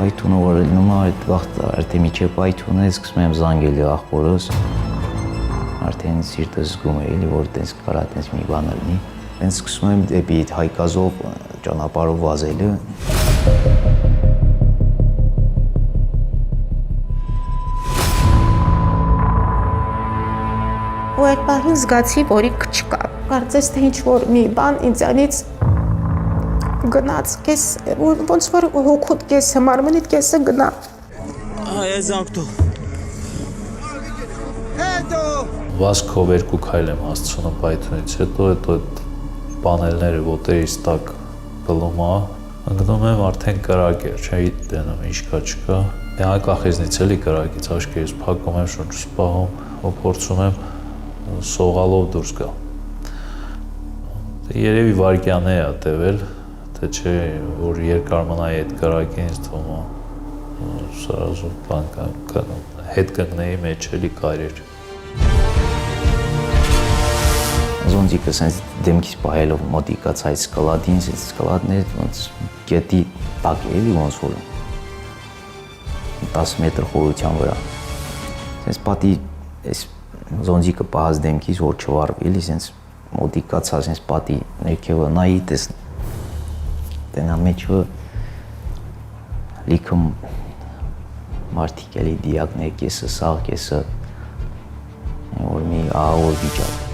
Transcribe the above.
Պայթունը որ լինում է, այդ վաղտ արդեն միջև պայթունը սկսում եմ զանգել ախորս, արդեն սիրտս զգում է, էլի որ տենց կարա տենց մի բան լինի, տենց սկսում եմ դեպի Հայկազով ճանապարհով վազելը։ Ու այդ պահին զգացի, որ ինքը չկա, կարծես թե ինչ-որ մի բան ինձանից գնաց, կես, ոնց որ հոգուտ կեսը, մարմնիդ կեսը գնա։ Այս ակտո։ Վազքով 2 քայլ եմ հասցնում պայթունից, հետո այդ պանելները ոտերից տակ բլում է, ընկնում եմ արդեն կրակ էր, չէի տենում ինչ կա չկա։ Անկախիզնից էլի կրակից աչքերից փակում եմ, շունչ սպահում, ու փորձում եմ սողալով դուրս գա։ Երևի վարկյան է տևել, թե չէ, որ երկար մնայի այդ կրակին ինձ թվում է, սարազու բան հետ կգնեի մեջ էլի կարեր։ Զոնտիկը սենց դեմքից պահելով մոտիկաց այդ սկլադին, սենց սկլադն է ոնց գետի տակ է էլի ոնց որ 10 մետր խորության վրա։ Սենց պատի այս զոնտիկը պահած դեմքից որ չվարվի էլի սենց մոտիկացա սենց պատի ներքևը նայի տեսնի։ Տենա մեջը լիքը մարդիկ էլի դիակներ կեսը սաղ կեսը որ մի ահավոր վիճակ